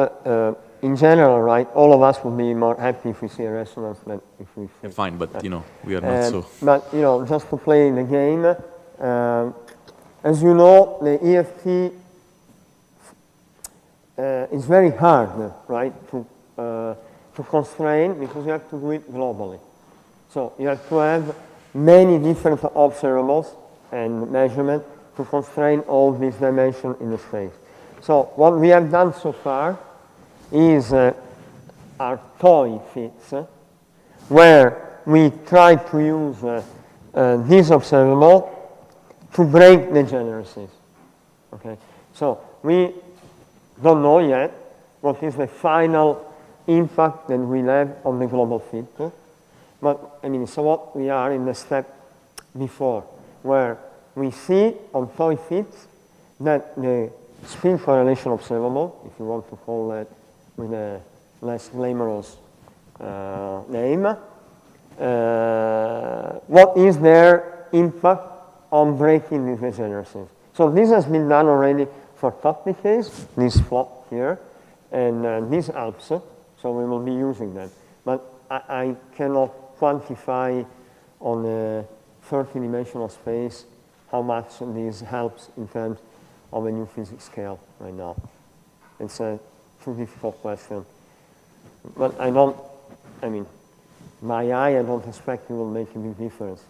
S2: in general, right, all of us will be more happy if we see a resonance than if we see.
S4: Yeah, fine, but you know, we are not so.
S2: But you know, just to play the game, as you know, the EFT is very hard, right, to constrain because you have to do it globally. So you have to have many different observables and measurement to constrain all these dimensions in the space. So what we have done so far is our toy fits, where we try to use this observable to break the degeneracies. Okay, so we don't know yet what is the final impact that we'll have on the global fit. But I mean, so what we are in the step before, where we see on toy fits that the spin correlation observable, if you want to call that with a less glamorous name, what is their impact on breaking these degeneracies? So this has been done already for top decays, this plot here, and these helps, so we will be using them. But I cannot quantify on a 30-dimensional space how much this helps in terms of a new physics scale right now. It's a too difficult question. But I mean, my eye, I don't expect it will make a big difference.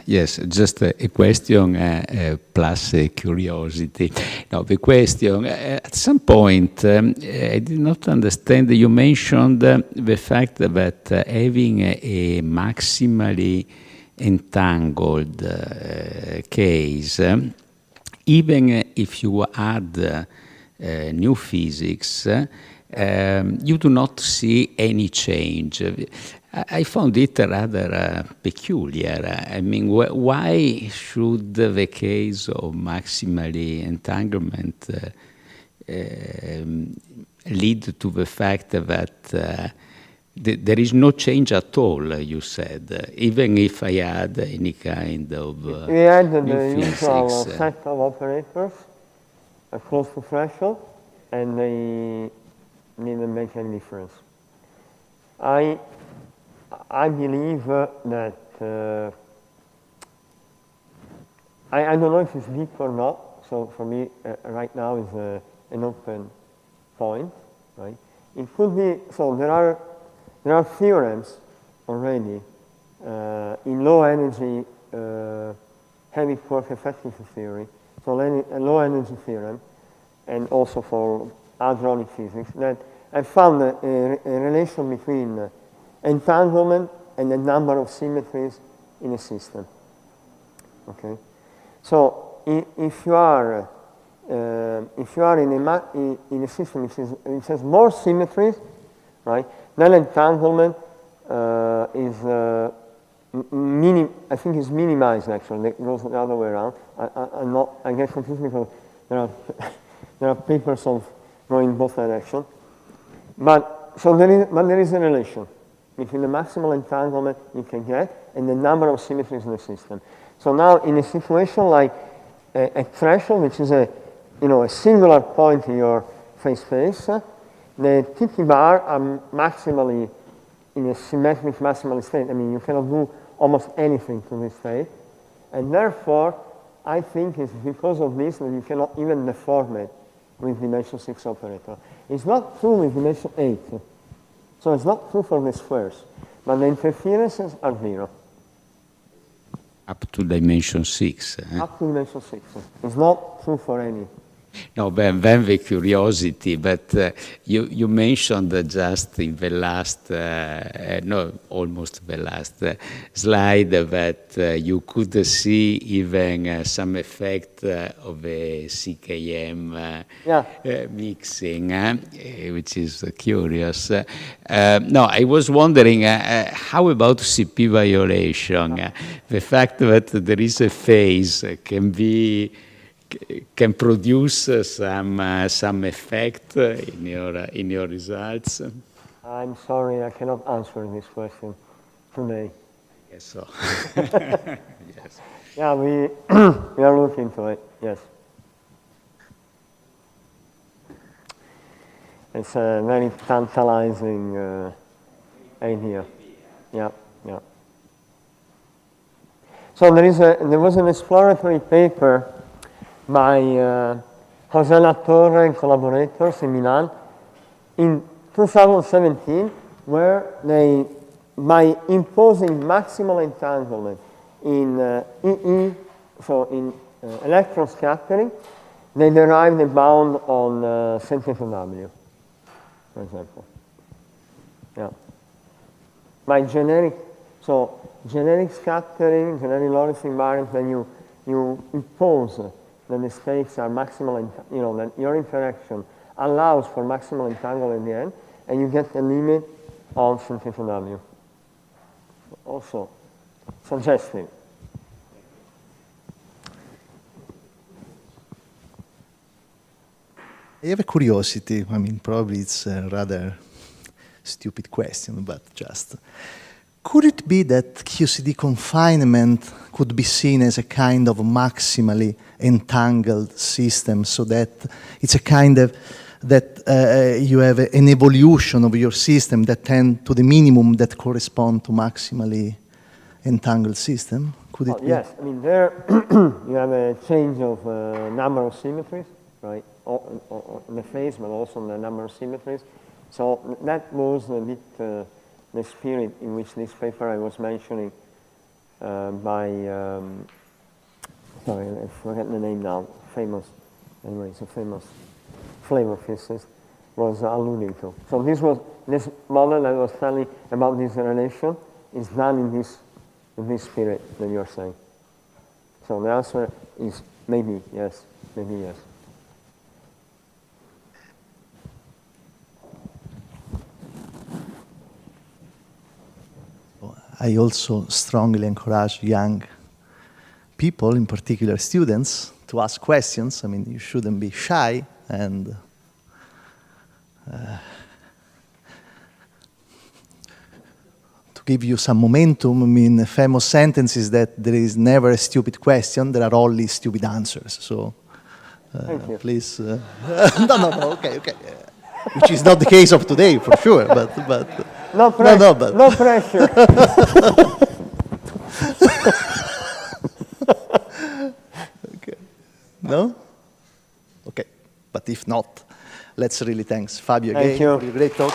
S5: Yes, just a question plus a curiosity. Now, the question, at some point, I did not understand, you mentioned the fact that having a maximally entangled case, even if you add new physics, you do not see any change. I found it rather peculiar. I mean, why should the case of maximally entanglement lead to the fact that there is no change at all, you said, even if I add any kind of
S2: we add the
S5: new
S2: usual
S5: physics?
S2: set of operators close to threshold, and they didn't make any difference. I believe that I don't know if it's deep or not. So for me, right now is an open point, right? It could be. So there are theorems already in low energy heavy quark effectiveness theory. So a low energy theorem, and also for hadronic physics, that I found a relation between entanglement and the number of symmetries in a system. Okay, so if you are in a system which has more symmetries, right, then entanglement is I think is minimized actually. It goes the other way around. I get confused because there are papers going in both directions. But there is a relation between the maximal entanglement you can get and the number of symmetries in the system. So now in a situation like a threshold, which is a singular point in your phase space, the TT bar are maximally in a symmetric maximal state. I mean, you cannot do almost anything to this state. And therefore, I think it's because of this that you cannot even deform it with dimension 6 operator. It's not true with dimension 8. So it's not true for the squares, but the interferences are 0.
S5: Up to dimension 6.
S2: Up to dimension 6. It's not true for any.
S5: No, then the curiosity, but you mentioned just in the last, almost the last slide that you could see even some effect of a CKM mixing, which is curious. No, I was wondering, how about CP violation? The fact that there is a phase can produce some effect in your results?
S2: I'm sorry, I cannot answer this question today.
S5: I guess so. Yes.
S2: Yeah, we are looking into it. Yes. It's a very tantalizing idea. Yeah. So there was an exploratory paper by José Latorre and collaborators in Milan in 2017, where they, by imposing maximal entanglement in electron scattering, they derived a bound on centimeter W, for example. Yeah. By generic scattering, generic Lorentz invariant, then you impose that the states are maximal, that your interaction allows for maximal entanglement in the end, and you get a limit on centimeter W. Also suggestive.
S1: I have a curiosity. I mean, probably it's a rather stupid question, but just. Could it be that QCD confinement could be seen as a kind of maximally entangled system, so that it's a kind of, that you have an evolution of your system that tend to the minimum that correspond to maximally entangled system? Could it be?
S2: Yes, I mean there you have a change of number of symmetries, right, in the phase, but also in the number of symmetries. So that was a bit the spirit in which this paper I was mentioning by, sorry, I forget the name now, famous, anyway, it's a famous flavor physicist, was alluding to. So this model I was telling about this relation is done in this spirit that you're saying. So the answer is maybe yes, maybe yes.
S1: I also strongly encourage young people, in particular students, to ask questions. I mean, you shouldn't be shy, and to give you some momentum, I mean, the famous sentence is that there is never a stupid question, there are only stupid answers. So please, no, okay. Which is not the case of today, for sure, but
S2: no pressure. No pressure.
S1: Okay. No? Okay. But if not, let's really thank Fabio again for your great talk.